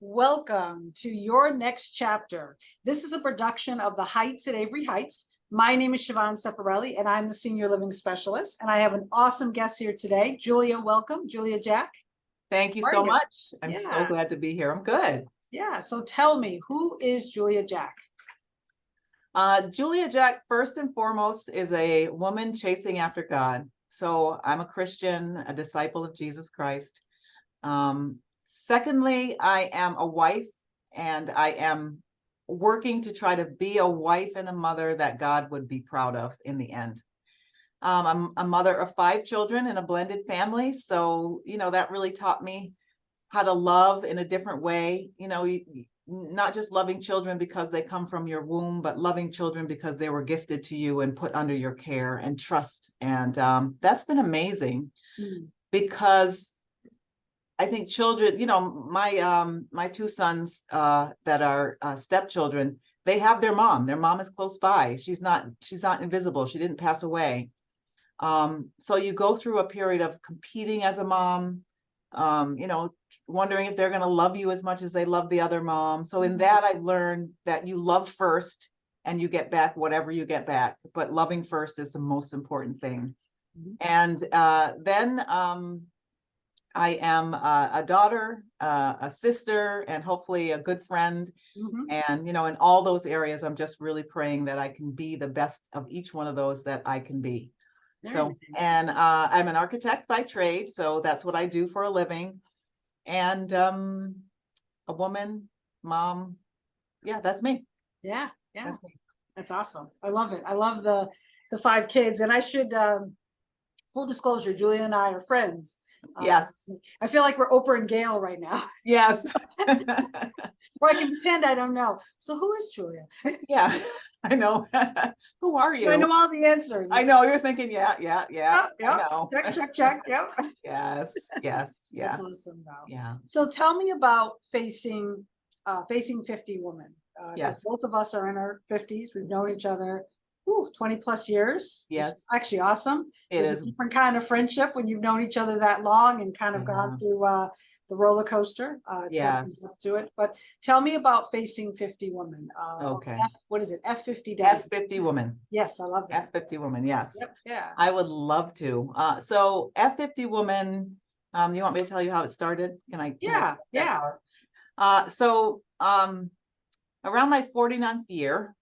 Welcome to your next chapter. This is a production of The Heights at Avery Heights. My name is Siobhan Cefarelli, and I'm the Senior Living Specialist. And I have an awesome guest here today. Julia, welcome. Julia Jack. Thank you How are so you? much. I'm Yeah. so glad to be here. I'm good. Yeah, so tell me, who is Julia Jack? Julia Jack, first and foremost, is a woman chasing after God. So I'm a Christian, a disciple of Jesus Christ. Secondly, I am a wife, and I am working to try to be a wife and a mother that God would be proud of in the end. I'm a mother of 5 children in a blended family. So, that really taught me how to love in a different way. Not just loving children because they come from your womb, but loving children because they were gifted to you and put under your care and trust. And that's been amazing because I think children, my 2 sons that are stepchildren, they have their mom. Their mom is close by. She's not invisible. She didn't pass away. So you go through a period of competing as a mom, wondering if they're going to love you as much as they love the other mom. So in that, I've learned that you love first and you get back whatever you get back, but loving first is the most important thing. And then I am a daughter, a sister, and hopefully a good friend. And, in all those areas, I'm just really praying that I can be the best of each one of those that I can be. So, and I'm an architect by trade, so that's what I do for a living. And a woman, mom. Yeah, that's me. Yeah, That's me. that's awesome. I love it. I love the 5 kids. And I should, full disclosure, Julia and I are friends. Yes. I feel like we're Oprah and Gail right now. Yes. Or I can pretend I don't know. So who is Julia? Yeah, I know. Who are you? I know all the answers. I know you're thinking, yeah. Yeah. I know. Check. Yep. Yes. Yeah. That's awesome though. Yeah. So tell me about facing 50 Woman. Yes. Both of us are in our 50s. We've known each other 20 plus years. Yes. Which is actually awesome. It There's is a different kind of friendship when you've known each other that long and kind of gone through the roller coaster. It's got some depth to it. But tell me about facing 50 Woman. Okay. What is it? F50 F50Woman. Yes, I love that. F50Woman. Yes. Yep. Yeah. I would love to. So F50Woman. You want me to tell you how it started? Can I? Yeah. So around my 49th year,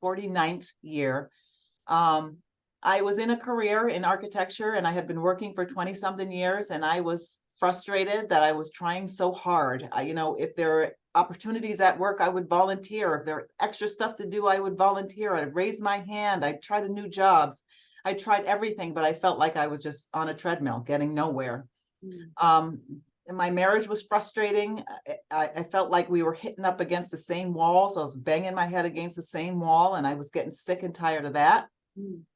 I was in a career in architecture, and I had been working for 20 something years, and I was frustrated that I was trying so hard. If there are opportunities at work, I would volunteer. If there are extra stuff to do, I would volunteer. I'd raise my hand. I'd try new jobs. I tried everything, but I felt like I was just on a treadmill, getting nowhere. And my marriage was frustrating. I felt like we were hitting up against the same walls. I was banging my head against the same wall, and I was getting sick and tired of that.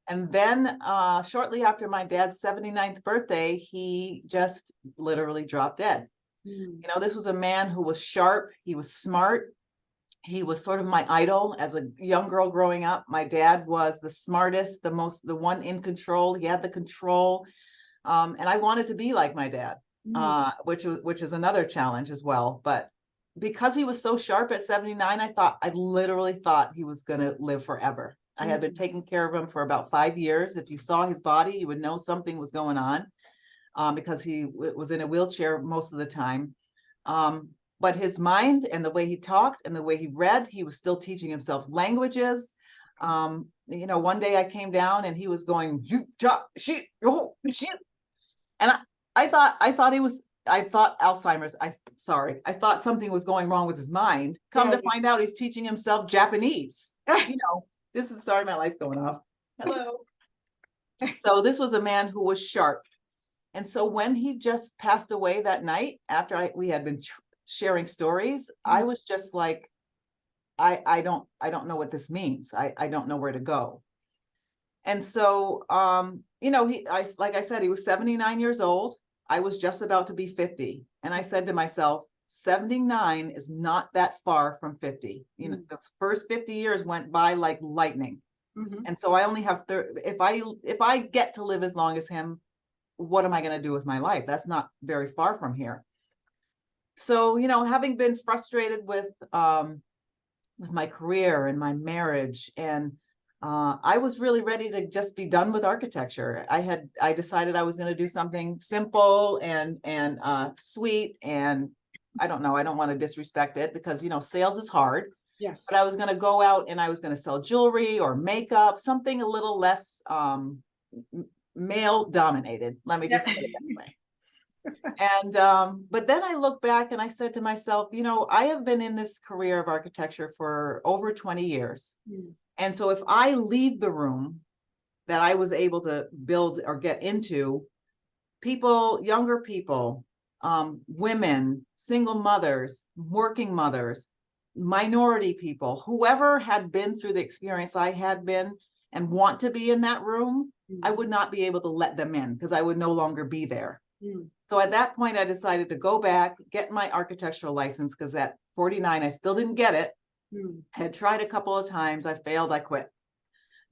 And then shortly after my dad's 79th birthday, he just literally dropped dead. This was a man who was sharp. He was smart. He was sort of my idol as a young girl growing up. My dad was the smartest, the one in control. He had the control. And I wanted to be like my dad, which is another challenge as well. But because he was so sharp at 79, I literally thought he was going to live forever. I had been taking care of him for about 5 years. If you saw his body, you would know something was going on because he was in a wheelchair most of the time. But his mind and the way he talked and the way he read, he was still teaching himself languages. One day I came down and he was going, shit. And I thought Alzheimer's. I thought something was going wrong with his mind. Come to find out, he's teaching himself Japanese. Sorry, my light's going off. Hello. So this was a man who was sharp. And so when he just passed away that night, after we had been sharing stories, I was just like, I don't know what this means. I don't know where to go. And so, like I said, he was 79 years old. I was just about to be 50. And I said to myself, 79 is not that far from 50. The first 50 years went by like lightning. And so I only have if I get to live as long as him, what am I going to do with my life? That's not very far from here. So, having been frustrated with my career and my marriage, and I was really ready to just be done with architecture. I decided I was going to do something simple and sweet, and I don't know, I don't want to disrespect it because sales is hard. Yes. But I was going to go out and I was going to sell jewelry or makeup, something a little less male dominated. Let me just put it that way. And but then I look back and I said to myself, I have been in this career of architecture for over 20 years. And so if I leave the room that I was able to build or get into, people, younger people, women, single mothers, working mothers, minority people, whoever had been through the experience I had been and want to be in that room, I would not be able to let them in because I would no longer be there. So at that point, I decided to go back, get my architectural license, because at 49, I still didn't get it. I had tried a couple of times. I failed. I quit.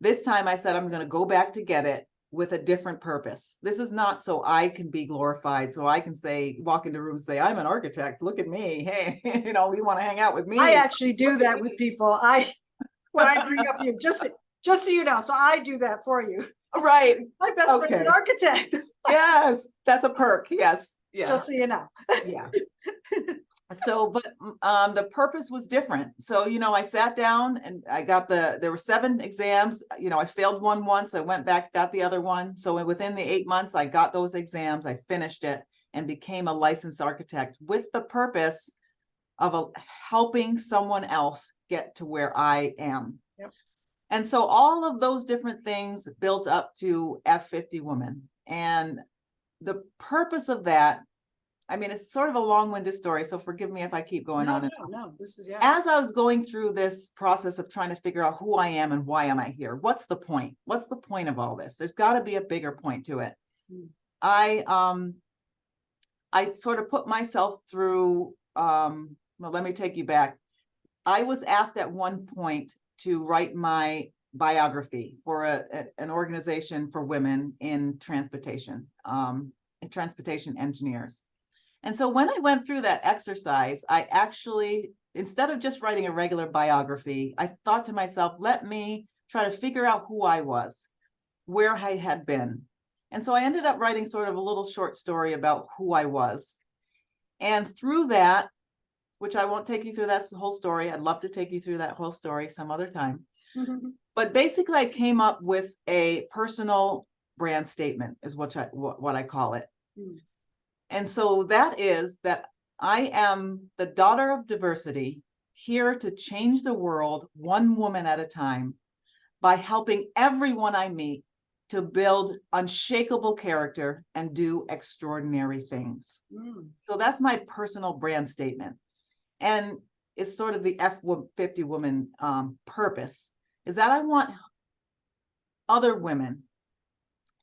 This time I said, I'm going to go back to get it with a different purpose. This is not so I can be glorified, so I can say, walk into rooms, say, I'm an architect. Look at me. Hey, you want to hang out with me? I actually do that with people. When I bring up you, just so you know, so I do that for you. Right. My best friend's an architect. Yes, that's a perk. Yes. Yeah. Just so you know. Yeah. So, but the purpose was different. So, I sat down and I got there were 7 exams. I failed one once. I went back, got the other one. So within the 8 months, I got those exams. I finished it and became a licensed architect with the purpose of helping someone else get to where I am. Yep. And so all of those different things built up to F50Woman. And the purpose of that, it's sort of a long-winded story, so forgive me if I keep going on. No, this is, yeah. As I was going through this process of trying to figure out who I am and why am I here, what's the point? What's the point of all this? There's got to be a bigger point to it. I sort of put myself through, well, let me take you back. I was asked at one point to write my biography for an organization for women in transportation, transportation engineers. And so when I went through that exercise, I actually, instead of just writing a regular biography, I thought to myself, let me try to figure out who I was, where I had been. And so I ended up writing sort of a little short story about who I was. And through that, which I won't take you through that whole story. I'd love to take you through that whole story some other time. But basically, I came up with a personal brand statement, is what I call it. And so that is that I am the daughter of diversity, here to change the world one woman at a time by helping everyone I meet to build unshakable character and do extraordinary things. So that's my personal brand statement. And it's sort of the F50Woman purpose, is that I want other women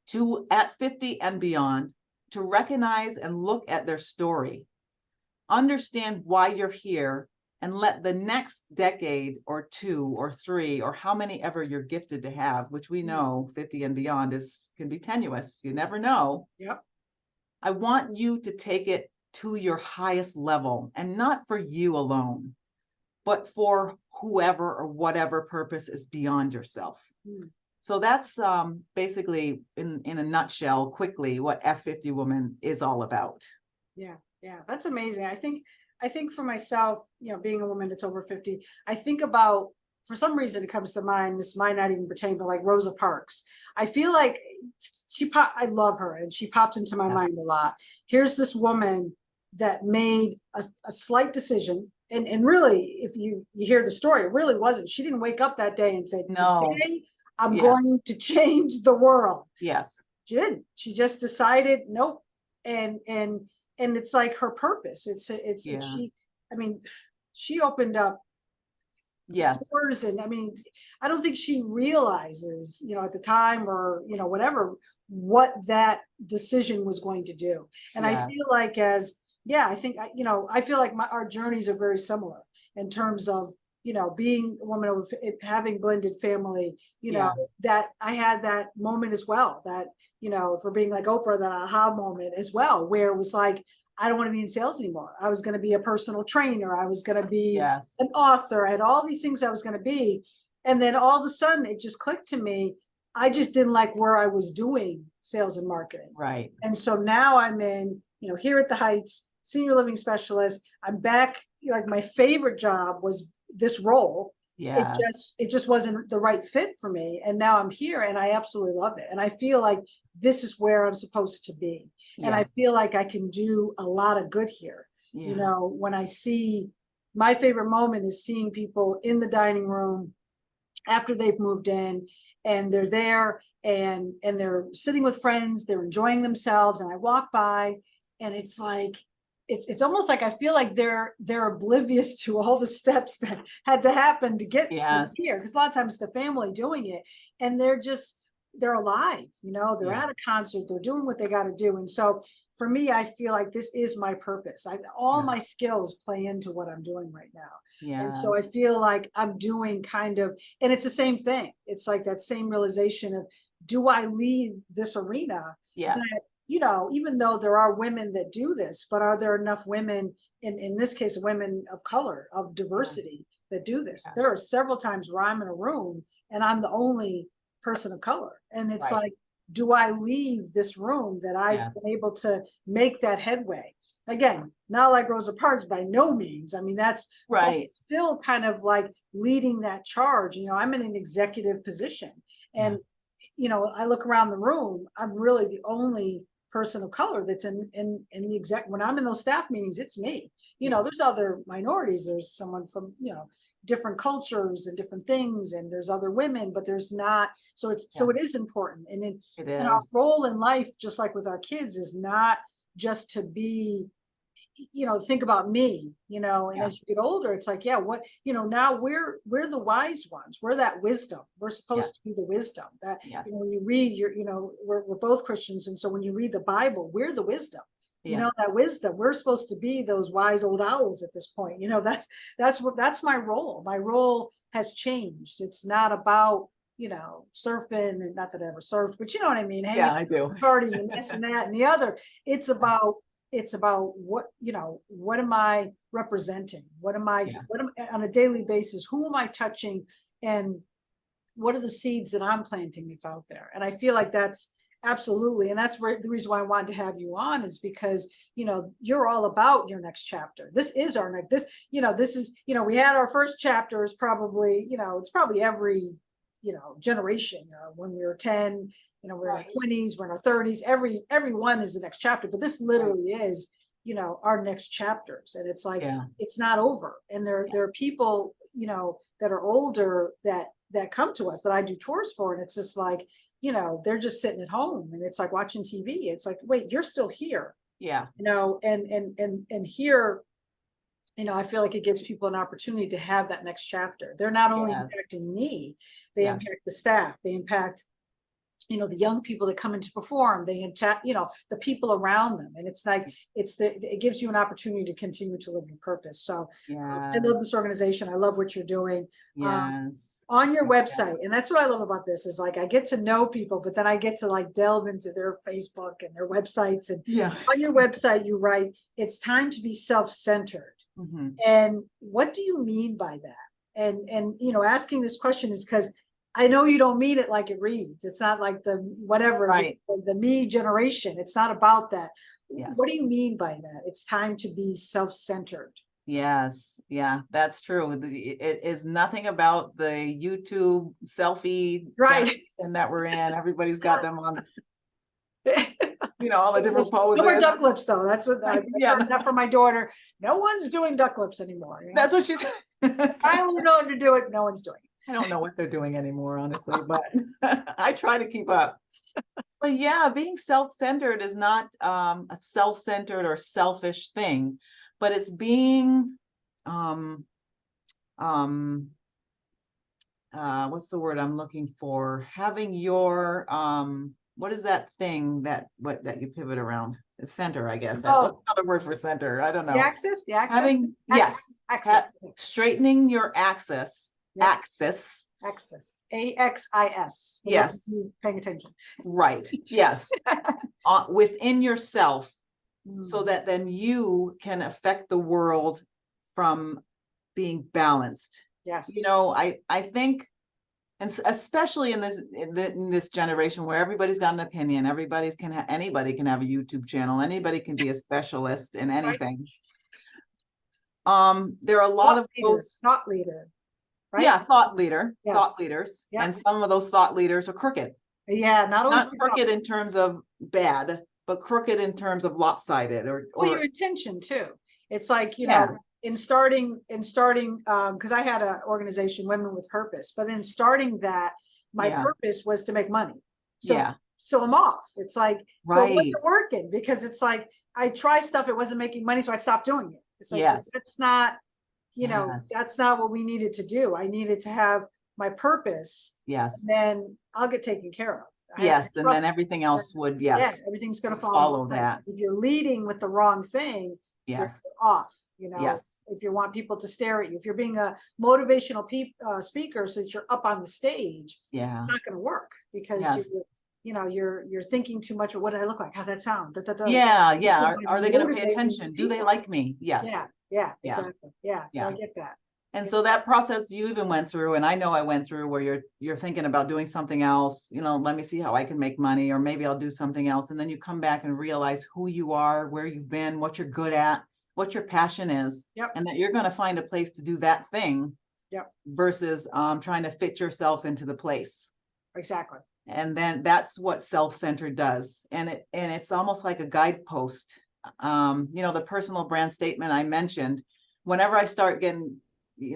to, at 50 and beyond, to recognize and look at their story, understand why you're here, and let the next decade or 2 or 3 or how many ever you're gifted to have, which we know 50 and beyond can be tenuous. You never know. Yep. I want you to take it to your highest level, and not for you alone, but for whoever or whatever purpose is beyond yourself. So that's basically, in a nutshell, quickly, what F50Woman is all about. Yeah, that's amazing. I think for myself, being a woman that's over 50, I think about, for some reason it comes to mind, this might not even pertain, but like Rosa Parks. I feel like I love her, and she pops into my mind a lot. Here's this woman that made a slight decision. And really, if you hear the story, it really wasn't. She didn't wake up that day and say, no, today I'm going to change the world. Yes. She didn't. She just decided, nope. And it's like her purpose. She opened up doors, and I don't think she realizes, at the time, or whatever, what that decision was going to do. And I feel like I feel like our journeys are very similar in terms of being a woman of having blended family, that I had that moment as well, that, for being like Oprah, that aha moment as well, where it was like, I don't want to be in sales anymore. I was going to be a personal trainer. I was going to be Yes. an author. I had all these things I was going to be. And then all of a sudden it just clicked to me. I just didn't like where I was doing sales and marketing. Right. And so now I'm in, here at the Heights, senior living specialist. I'm back. Like my favorite job was this role. Yes. It just wasn't the right fit for me. And now I'm here and I absolutely love it. And I feel like this is where I'm supposed to be. And I feel like I can do a lot of good here. Yeah. When I see, my favorite moment is seeing people in the dining room after they've moved in and they're there and they're sitting with friends, they're enjoying themselves. And I walk by and it's like, it's almost like I feel like they're oblivious to all the steps that had to happen to get Yes. here. Because a lot of times it's the family doing it and they're alive, they're at a concert, they're doing what they got to do. And so for me, I feel like this is my purpose. All my skills play into what I'm doing right now. Yeah. And so I feel like I'm doing kind of, and it's the same thing. It's like that same realization of, do I leave this arena? Yes. That, even though there are women that do this, but are there enough women, in this case, women of color, of diversity that do this? There are several times where I'm in a room and I'm the only person of color. And it's like, do I leave this room that I've been able to make that headway? Again, not like Rosa Parks by no means. I mean, that's right. Still kind of like leading that charge. I'm in an executive position and, I look around the room, I'm really the only person of color that's in the exec. When I'm in those staff meetings, it's me. There's other minorities. There's someone from, different cultures and different things. And there's other women, but there's not. So so it is important. And our role in life, just like with our kids, is not just to be, think about me, and as you get older, it's like, what, now we're the wise ones. We're that wisdom. We're supposed to be the wisdom that, when you read we're both Christians. And so when you read the Bible, we're the wisdom. That wisdom, we're supposed to be those wise old owls at this point. That's my role. My role has changed. It's not about, surfing, and not that I ever surfed, but you know what I mean? Hanging, I do. partying and this and that and the other. It's about what, what am I representing? What am I on a daily basis? Who am I touching? And what are the seeds that I'm planting that's out there? And I feel like that's absolutely. And that's where the reason why I wanted to have you on is because, you're all about your next chapter. This is our next, this is, we had our first chapter is probably, it's probably every, generation, when we were 10, we're in our 20s, we're in our 30s, everyone is the next chapter, but this literally is, our next chapters. And it's like, it's not over. And there are people, that are older that come to us that I do tours for. And it's just like, they're just sitting at home and it's like watching TV. It's like, wait, you're still here. And here, I feel like it gives people an opportunity to have that next chapter. They're not only impacting me, they impact the staff, they impact, the young people that come in to perform, they impact, the people around them. And it's like, it gives you an opportunity to continue to live your purpose. So I love this organization. I love what you're doing on your website. And that's what I love about this is like, I get to know people, but then I get to like delve into their Facebook and their websites. And on your website, you write, it's time to be self-centered. And what do you mean by that? And asking this question is because I know you don't mean it like it reads. It's not like the whatever, the me generation. It's not about that. What do you mean by that? It's time to be self-centered. Yes. Yeah, that's true. It is nothing about the YouTube selfie and that we're in. Everybody's got them on. All the different poses. No more duck lips, though. That's what I heard that from my daughter. No one's doing duck lips anymore. That's what she said. I don't know how to do it. No one's doing it. I don't know what they're doing anymore, honestly, but I try to keep up. But being self-centered is not a self-centered or selfish thing, but it's being what's the word I'm looking for? Having your what is that thing that you pivot around? The center, I guess. What's another word for center? I don't know. The axis? The axis? Having, axis. Straightening your axis. Axis. AXIS. Yes. Paying attention. Right. Yes. Within yourself so that then you can affect the world from being balanced. Yes. You know, I think, and especially in this generation where everybody's got an opinion, anybody can have a YouTube channel, anybody can be a specialist in anything. There are a lot of those thought leader, right? yeah, thought leaders, Yeah. and some of those thought leaders are crooked. Yeah, Not crooked in terms of bad, but crooked in terms of lopsided or your intention too. It's like, you Yeah. know, in starting, because I had an organization, Women with Purpose, but then starting that, my Yeah. purpose was to make money. So, Yeah. so I'm off. It's like, so it Right. wasn't working because it's like, I try stuff, it wasn't making money, so I stopped doing it. It's like, Yes. that's not, you know, Yes. that's not what we needed to do. I needed to have my purpose. Yes. And then I'll get taken care of. I have Yes, to and then trust everything else would, yeah, yes, everything's going to follow into place. that. If you're leading with the wrong thing, Yes. you're off. You know, Yes. if you want people to stare at you, if you're being a motivational speaker, so that you're up on the stage, Yeah. it's not going to work because Yes. you're thinking too much of what did I look like? How'd that sound? Da, da, da. Yeah, You yeah. should be Are they going to pay motivating attention? these Do they people. like me? Yes. Yeah, Yeah. exactly. Yeah. So Yeah. I get that. And so that process you even went through, and I know I went through, where you're thinking about doing something else, you know, let me see how I can make money, or maybe I'll do something else. And then you come back and realize who you are, where you've been, what you're good at, what your passion is, Yep. and that you're going to find a place to do that thing. Yep. Versus trying to fit yourself into the place. Exactly. And then that's what self-centered does. And it's almost like a guidepost. You know, the personal brand statement I mentioned, whenever I start getting, you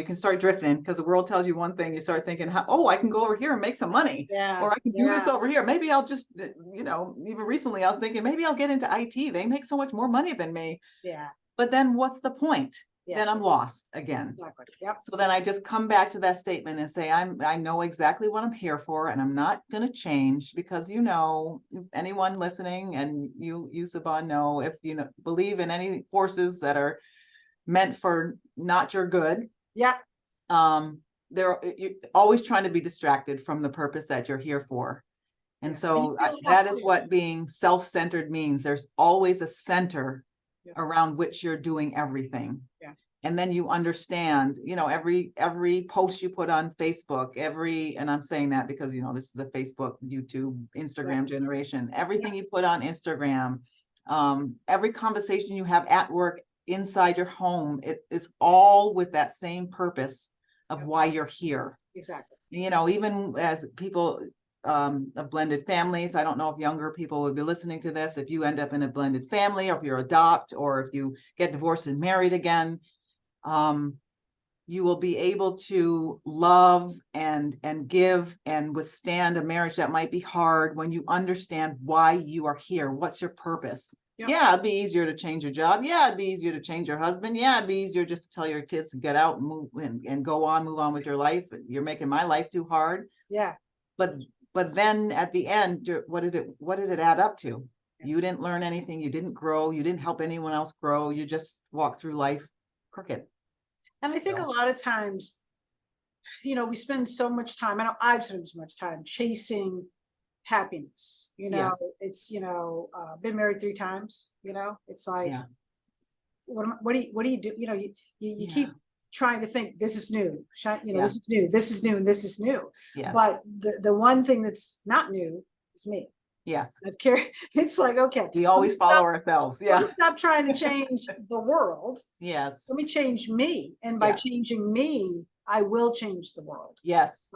can start drifting because the world tells you one thing, you start thinking, oh, I can go over here and make some money. Yeah. Or I can do this over here. Maybe I'll just, even recently I was thinking, maybe I'll get into IT. They make so much more money than me. Yeah. But then what's the point? Yeah. Then I'm lost again. Exactly. Yep. So then I just come back to that statement and say, I know exactly what I'm here for, and I'm not going to change, because, anyone listening, and you Saban, know, if you believe in any forces that are meant for not your good. Yeah. You're always trying to be distracted from the purpose that you're here for. And so that is what being self-centered means. There's always a center around which you're doing everything. Yeah. And then you understand, every post you put on Facebook, and I'm saying that because, this is a Facebook, YouTube, Instagram generation, everything you put on Instagram, every conversation you have at work, inside your home, it's all with that same purpose of why you're here. Exactly. Even as people of blended families, I don't know if younger people would be listening to this. If you end up in a blended family, or if you adopt, or if you get divorced and married again, you will be able to love and give and withstand a marriage that might be hard when you understand why you are here. What's your purpose? Yep. Yeah, it'd be easier to change your job. Yeah, it'd be easier to change your husband. Yeah, it'd be easier just to tell your kids to get out and move and move on with your life. You're making my life too hard. Yeah. But then at the end, what did it add up to? You didn't learn anything. You didn't grow. You didn't help anyone else grow. You just walked through life crooked. And I think a lot of times, we spend so much time, I know I've spent so much time chasing happiness. Yes. It's, been married 3 times, it's like, what do you do? You keep trying to think this is new, this is new, this is new, and this is new. Yes. But the one thing that's not new is me. Yes. It's like, okay, we always follow ourselves. Yeah. Let me stop trying to change the world. Yes. Let me change me. And by changing me, I will change the world. Yes.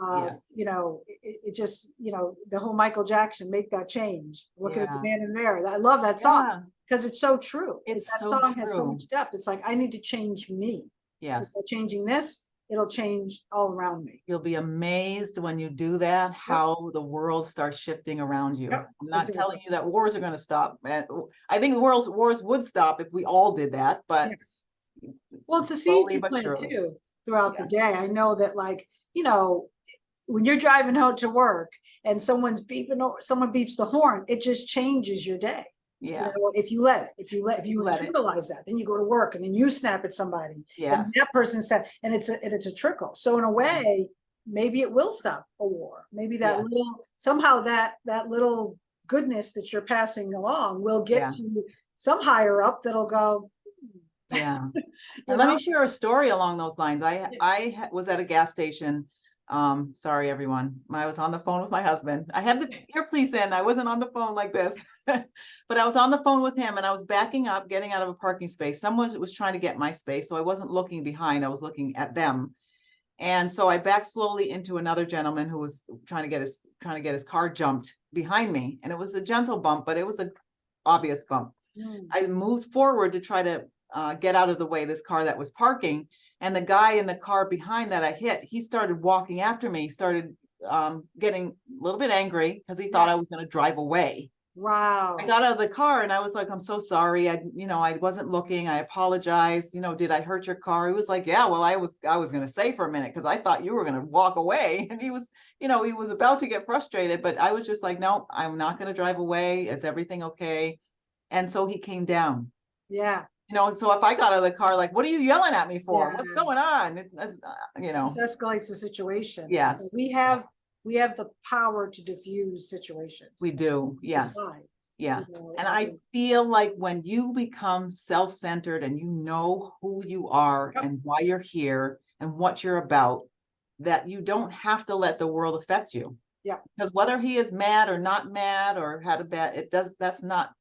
It just, the whole Michael Jackson, make that change. Looking at the man in the mirror. I love that song because it's so true. That song has so much depth. It's like, I need to change me. Yes. By changing this, it'll change all around me. You'll be amazed when you do that, how the world starts shifting around you. Yep. I'm not telling you that wars are going to stop. I think the world's wars would stop if we all did that, but well, it's a seed you plant too throughout the day. I know that, when you're driving home to work and someone beeps the horn, it just changes your day. Yeah. If you internalize that, then you go to work and then you snap at somebody. Yes. And that person said, and it's a trickle. So in a way, maybe it will stop a war. Maybe that somehow that little goodness that you're passing along will get to some higher up that'll go. Yeah. You And let know? me share a story along those lines. I was at a gas station. Sorry, everyone. I was on the phone with my husband. I had the earpiece in. I wasn't on the phone like this, but I was on the phone with him, and I was backing up, getting out of a parking space. Someone was trying to get my space, so I wasn't looking behind. I was looking at them. And so I backed slowly into another gentleman who was trying to get his car jumped behind me. And it was a gentle bump, but it was an obvious bump. I moved forward to try to get out of the way, this car that was parking. And the guy in the car behind that I hit, he started walking after me. He started getting a little bit angry because he thought I was going to drive away. Wow. I got out of the car and I was like, I'm so sorry. I wasn't looking. I apologize. Did I hurt your car? He was like, yeah, well, I was going to say for a minute, because I thought you were going to walk away. And he was about to get frustrated, but I was just like, no, I'm not going to drive away. Is everything okay? And so he came down. Yeah. So if I got out of the car, like, what are you yelling at me for? Yeah. What's going on? This escalates the situation. Yes. So we have the power to diffuse situations. We do. Yes. Decide. Yeah. And I feel like when you become self-centered and you know who you are and why you're here and what you're about, that you don't have to let the world affect you. Yeah. Because whether he is mad or not mad or had a bad, that's not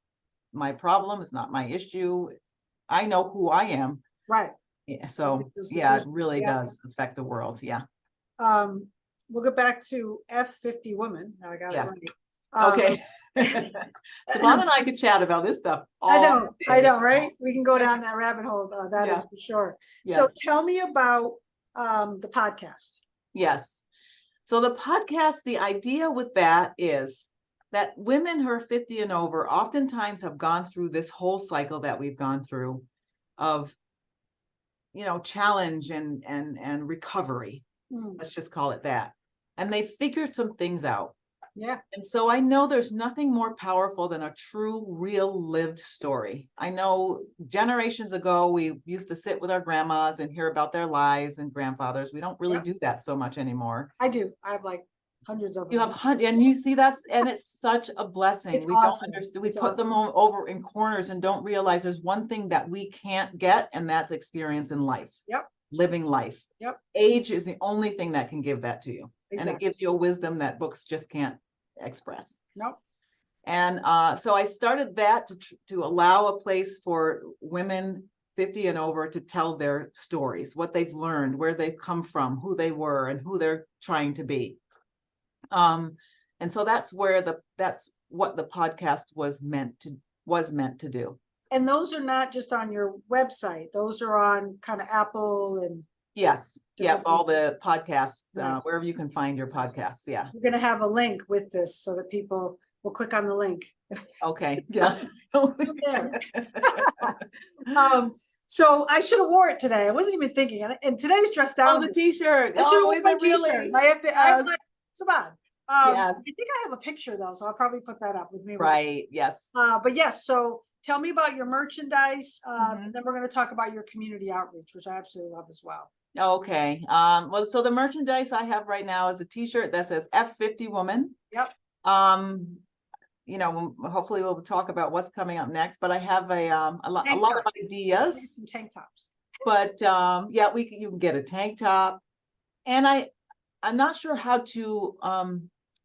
my problem. It's not my issue. I know who I am. Right. Yeah, so yeah, it really does affect the world. Yeah. We'll get back to F50Woman. Now I got it right. Okay. Savannah and I could chat about this stuff. I know, right? We can go down that rabbit hole. That is for sure. Yes. So tell me about the podcast. Yes. So the podcast, the idea with that is that women who are 50 and over oftentimes have gone through this whole cycle that we've gone through of, challenge and recovery. Let's just call it that. And they figured some things out. Yeah. And so I know there's nothing more powerful than a true, real lived story. I know generations ago, we used to sit with our grandmas and hear about their lives and grandfathers. We don't really do that so much anymore. I do. I have like hundreds of them. You have hundreds, and you see and it's such a blessing. It's awesome. Don't understand. We put them over in corners and don't realize there's one thing that we can't get, and that's experience in life. Yep. Living life. Yep. Age is the only thing that can give that to you. Exactly. And it gives you a wisdom that books just can't express. Nope. And so I started that to allow a place for women 50 and over to tell their stories, what they've learned, where they've come from, who they were, and who they're trying to be. And so that's what the podcast was meant to do. And those are not just on your website; those are on kind of Apple and. Yes. Yep. All the podcasts, Nice. Wherever you can find your podcasts. Yeah. We're going to have a link with this so that people will click on the link. Okay. Yeah. So I should have wore it today. I wasn't even thinking. And today's dressed down. Oh, the t-shirt. I should Oh, have is my it really? t-shirt. It's bad. Yes. I think I have a picture though, so I'll probably put that up with me. Right. Yes. But yes, so tell me about your merchandise, Mhm. and then we're going to talk about your community outreach, which I absolutely love as well. Okay. Well, so the merchandise I have right now is a t-shirt that says F50Woman. Yep. Hopefully we'll talk about what's coming up next, but I have a lot of ideas. Some tank tops. But you can get a tank top, and I'm not sure how to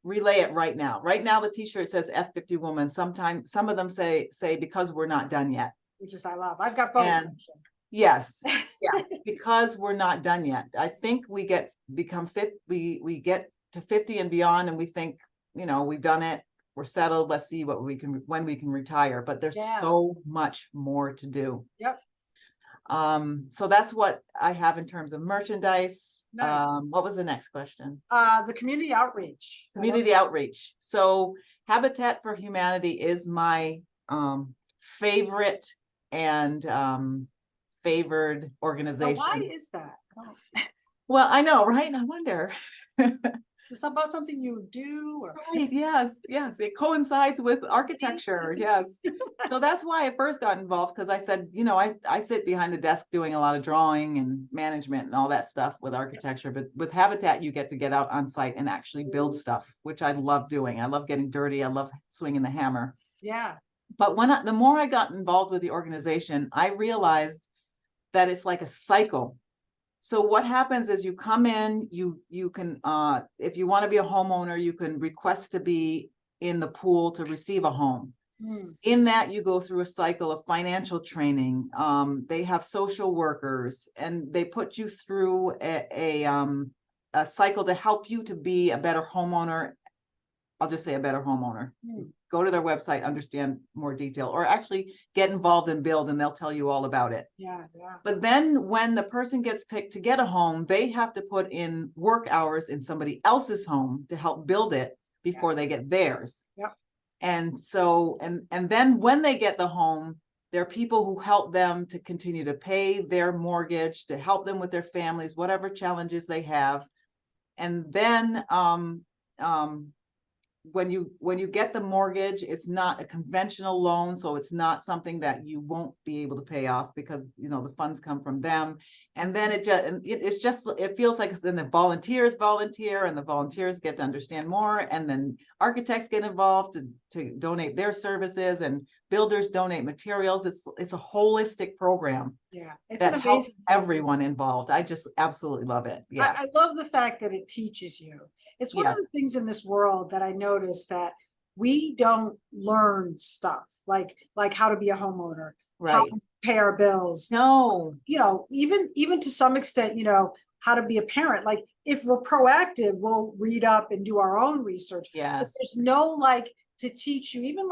relay it right now. Right now, the t-shirt says F50Woman. Sometimes some of them say because we're not done yet. Which is I love. I've got both. Yes, yeah, because we're not done yet. I think we get to 50 and beyond, and we think, we've done it. We're settled. Let's see when we can retire. But there's so much more to do. Yep. So that's what I have in terms of merchandise. Nice. What was the next question? The community outreach. Community outreach. So Habitat for Humanity is my favorite and favored organization. Why is that? Well, I know, right? I wonder. Is this about something you do? Or? Right, yes. It coincides with architecture. Yes. So that's why I first got involved, because I said, I sit behind the desk doing a lot of drawing and management and all that stuff with architecture. But with Habitat, you get to get out on site and actually build stuff, which I love doing. I love getting dirty. I love swinging the hammer. Yeah. But the more I got involved with the organization, I realized that it's like a cycle. So what happens is you come in, you can, if you want to be a homeowner, you can request to be in the pool to receive a home. In that, you go through a cycle of financial training. They have social workers, and they put you through a cycle to help you to be a better homeowner. I'll just say a better homeowner. Go to their website, understand more detail, or actually get involved in Build, and they'll tell you all about it. Yeah, yeah. But then when the person gets picked to get a home, they have to put in work hours in somebody else's home to help build it before they get theirs. Yep. And so, and then when they get the home, there are people who help them to continue to pay their mortgage, to help them with their families, whatever challenges they have. And then when you get the mortgage, it's not a conventional loan, so it's not something that you won't be able to pay off, because the funds come from them. And then it feels like then the volunteers volunteer, and the volunteers get to understand more, and then architects get involved to donate their services, and builders donate materials. It's a holistic program. Yeah, it's that an helps amazing everyone involved. I just absolutely love it. Yeah. I love the fact that it teaches you. It's one of the things in this world that I noticed, that we don't learn stuff like how to be a homeowner, how Right. to pay our bills. No. Even to some extent, how to be a parent. Like, if we're proactive, we'll read up and do our own research. But Yes. there's no to teach you, even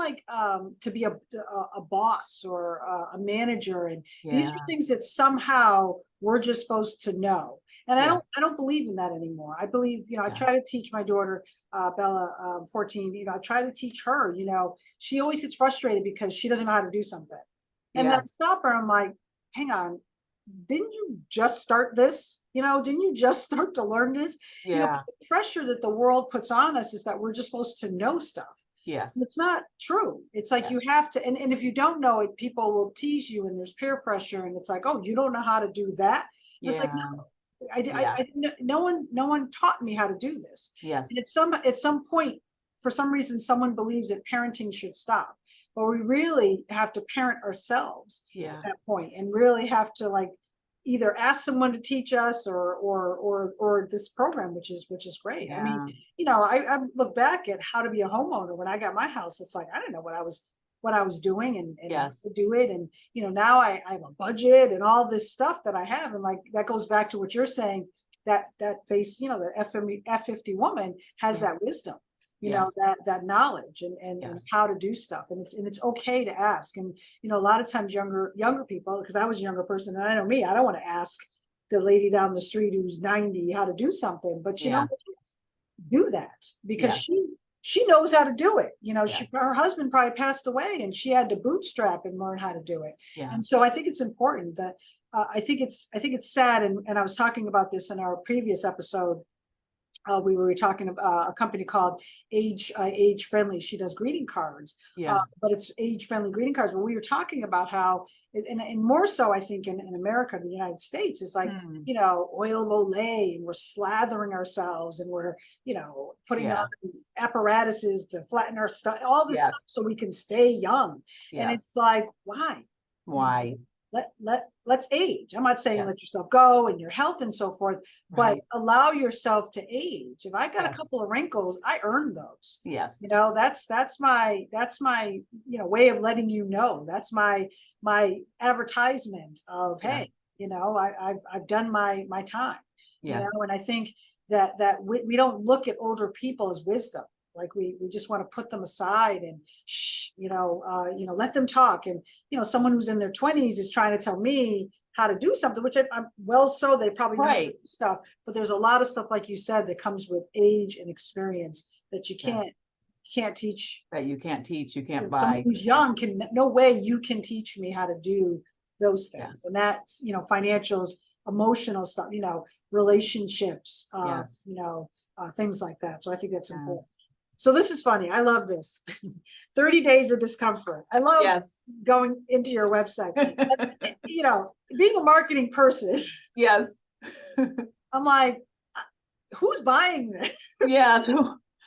to be a boss or a manager, and these are things that somehow we're just supposed to know. And I don't believe in that anymore. I believe, I try to teach my daughter, Bella, 14, I try to teach her. She always gets frustrated because she doesn't know how to do something, and then I stop her and I'm like, hang on, didn't you just start this? Didn't you just start to learn this? The pressure that the world puts on us is that we're just supposed to know stuff. Yes. It's not true. It's like you have to, and if you don't know it, people will tease you, and there's peer pressure, and it's like, oh, you don't know how to do that. And it's like, no, I no one taught me how to do this. Yes. And at some point, for some reason, someone believes that parenting should stop, but we really have to parent ourselves at that point, and really have to either ask someone to teach us, or this program, which is great. I mean, I look back at how to be a homeowner when I got my house. It's like, I didn't know what I was doing, and to do it. And now I have a budget and all this stuff that I have, and that goes back to what you're saying, that face, that F50Woman has that wisdom, that knowledge, and how to do stuff. And it's okay to ask. And a lot of times younger people, because I was a younger person, and I know me, I don't want to ask the lady down the street who's 90 how to do something, but do that, because she knows how to do it. Her husband probably passed away, and she had to bootstrap and learn how to do it. And so I think it's important that I think it's sad, and I was talking about this in our previous episode. We were talking about a company called Age Friendly. She does greeting cards, but it's age friendly greeting cards. But we were talking about how, and more so, I think in America, the United States, is like, oil Olay, and we're slathering ourselves, and we're, putting on apparatuses to flatten our stuff, all this stuff, so we can stay young. And it's like, why? Let's age. I'm not saying let yourself go and your health and so forth, but allow yourself to age. If I got a couple of wrinkles, I earned those. That's my way of letting you know. That's my advertisement of, hey, I've done my time. And I think that we don't look at older people as wisdom. Like we just want to put them aside and let them talk. And someone who's in their 20s is trying to tell me how to do something, which I'm so they probably know how to do stuff. But there's a lot of stuff, like you said, that comes with age and experience that you can't teach. That you can't teach, you can't buy. Someone who's young no way you can teach me how to do those things. And that's financials, emotional stuff, relationships, things like that. So I think that's important. So this is funny. I love this. 30 days of discomfort. I love going into your website. Being a marketing person. I'm like, who's buying this?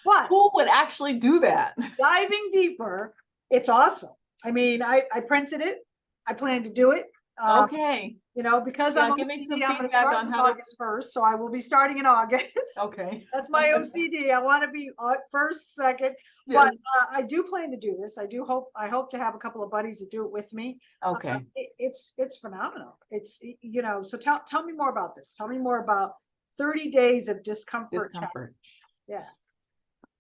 What? Who would actually do that? Diving deeper. It's awesome. I mean, I printed it. I plan to do it. Okay, You know, because Yeah, I'm give me OCD, some I'm gonna feedback start on with how to- August 1st, so I will be starting in August. okay. That's my OCD. I want to be first, second, but Yes, I do plan to do this. I hope to have a couple of buddies that do it with me. okay. It's phenomenal. It's, you know, so tell me more about this. Tell me more about 30 days of discomfort. Discomfort. Yeah.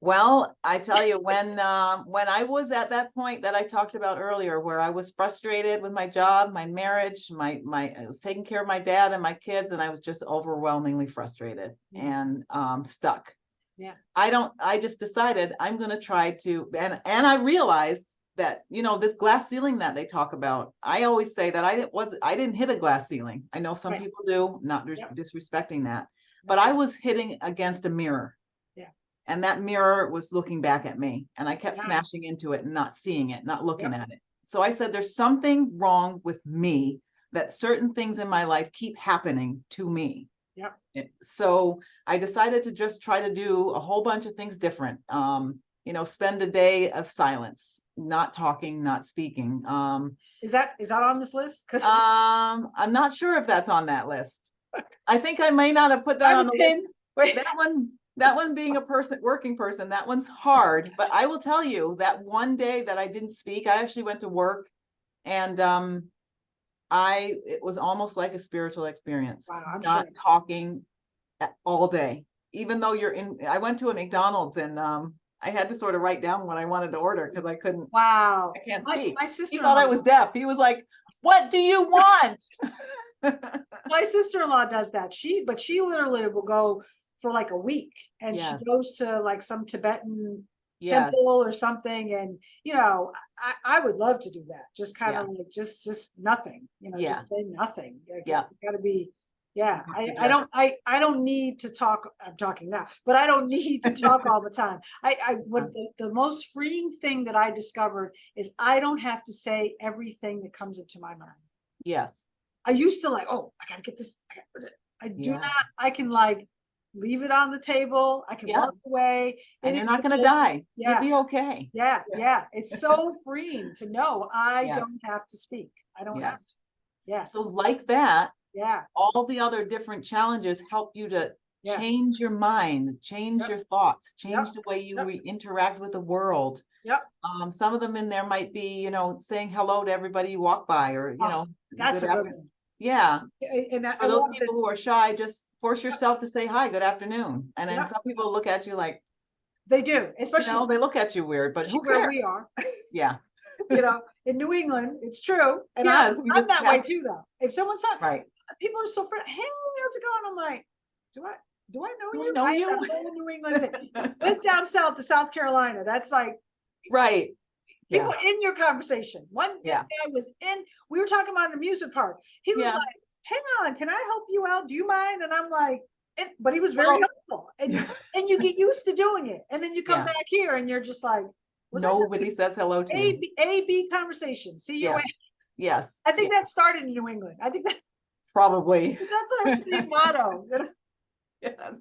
Well, I tell you, when I was at that point that I talked about earlier, where I was frustrated with my job, my marriage, I was taking care of my dad and my kids, and I was just overwhelmingly frustrated and stuck. Yeah. I just decided I'm gonna try to, and I realized that, you know, this glass ceiling that they talk about, I always say that I didn't hit a glass ceiling. I know some Right. people do, not Yep. disrespecting that, but I was hitting against a mirror. Yeah. And that mirror was looking back at me, and I kept Yeah. smashing into it and not seeing it, not looking Yep. at it. So I said, there's something wrong with me, that certain things in my life keep happening to me. Yep. So I decided to just try to do a whole bunch of things different. You know, spend a day of silence, not talking, not speaking. Is that on this list? Because I'm not sure if that's on that list. I think I may not have put that on the list. Wait. That one being a working person, that one's hard. But I will tell you that one day that I didn't speak, I actually went to work, and it was almost like a spiritual experience. Wow, I'm not sure. talking all day, even though I went to a McDonald's, and I had to sort of write down what I wanted to order because I couldn't. Wow. I can't My speak. He sister-in-law. thought I was deaf. He was like, "What do you want?" My sister-in-law does that. She literally will go for like a week, and Yes. she goes to like some Tibetan Yes. temple or something. And, you know, I would love to do that. Just kind of like, just nothing, you know, just say nothing. Yeah. Gotta be, yeah. You I don't, I don't need to talk. I'm talking now, but I don't need to talk all the time. What the most freeing thing that I discovered is I don't have to say everything that comes into my mind. Yes. I used to like, oh, I gotta get this. I do not. I can like leave it on the table. I can walk away, and you're not going to die. Yeah, you'll be okay. Yeah. It's so freeing to know I don't have to speak. I don't have to. Yeah. So like that, yeah, all the other different challenges help you to change your mind, change your thoughts, change the way you interact with the world. Yep. Some of them in there might be, you know, saying hello to everybody you walk by, or, you know, that's a good one. Yeah. And for those people who are shy, just force yourself to say hi, good afternoon. And then some people look at you like, they do, especially, you know, they look at you weird, but who cares? Where we are. Yeah. You know, in New England, it's true. And Yes, I'm that way too, though. If someone's not right, people are so friendly. Hey, how's it going? I'm like, do I know you? I know you? That whole New England thing. Went down south to South Carolina. That's like, right. People in your conversation. One guy was in, we were talking about an amusement park. He was like, hang on, can I help you out? Do you mind? And I'm like, but he was very helpful. And you get used to doing it. And then you come back here and you're just like, nobody says hello to you. A-B conversation. See you. Yes. I think that started in New England. I think that probably. That's our state motto. Yes.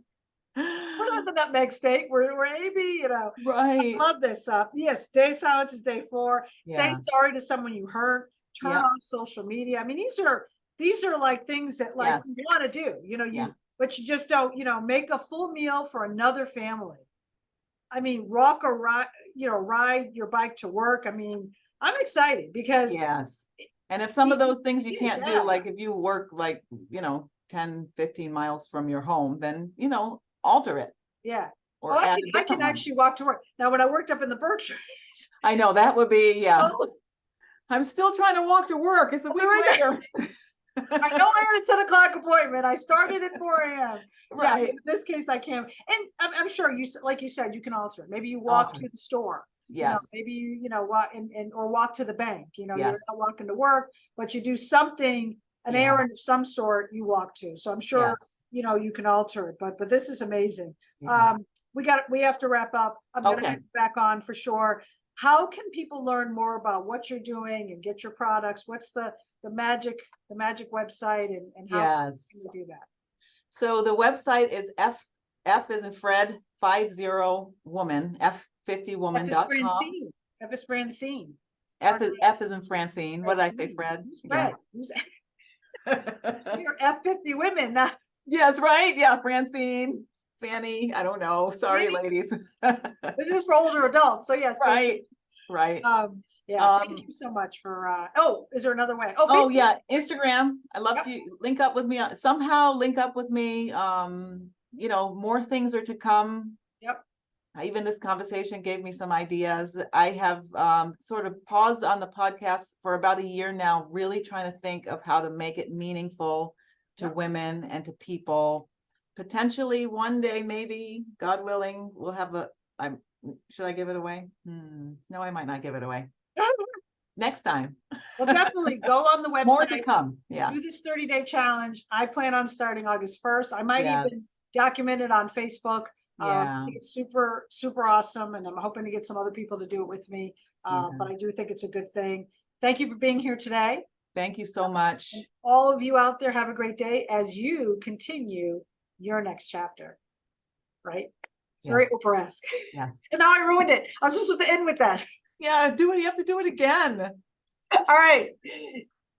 We're not the nutmeg state. We're AB, you know. Right. I love this. Yes, day silence is day 4. Say sorry to someone you hurt. Turn off social media. I mean, these are like things that like you want to do, you know, but you just don't, you know, make a full meal for another family. I mean, walk or ride, you know, ride your bike to work. I mean, I'm excited because and if some of those things you can't do, like if you work like, you know, 10, 15 miles from your home, then, you know, alter it. Yeah. Or I can actually walk to work. Now, when I worked up in the Berkshires. I know that would be, I'm still trying to walk to work. It's a week later. I know I had a 10 o'clock appointment. I started at 4 a.m. Right. In this case, I can. And I'm sure you, like you said, you can alter it. Maybe you walk to the store. Yes. You know, maybe you know, walk or walk to the bank. You know, you're not walking to work, but you do something, an errand of some sort you walk to. So I'm sure, you know, you can alter it. But this is amazing. We have to wrap up. I'm going to have you back on for sure. How can people learn more about what you're doing and get your products? What's the magic website and how can you do that? So the website is F as in Fred 50Woman, F50Woman.com. F is Francine. F is in Francine. What did I say, Fred? Who's Fred? Who's you're F50Women. Yes, right. Yeah, Francine, Fanny. I don't know. Sorry, Fanny? ladies. This is for older adults. So yes. Right, right. Yeah, thank you so much for oh, is there another way? Oh, Oh Facebook. yeah, Instagram. I love Yep. to link up with me somehow. Link up with me. You know, more things are to come. Yep. Even this conversation gave me some ideas. I have sort of paused on the podcast for about a year now, really trying to think of how to make it meaningful to Yep. women and to people. Potentially one day, maybe, God willing, we'll have should I give it away? No, I might not give it away. Next time. Well, definitely go on the website. More to come. Yeah. Do this 30-day challenge. I plan on starting August 1st. I might even Yes. document it on Facebook. I Yeah. think it's super, super awesome. And I'm hoping to get some other people to do it with me. But I do think it's a good thing. Thank you for being here today. Thank you so much. And all of you out there, have a great day as you continue your next chapter. Right? It's very Oprah-esque. Yes. And now I ruined it. I was just supposed to end with that. Yeah, do it. You have to do it again. All right.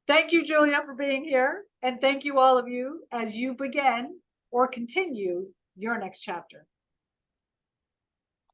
Thank you, Julia, for being here. And thank you all of you as you begin or continue your next chapter.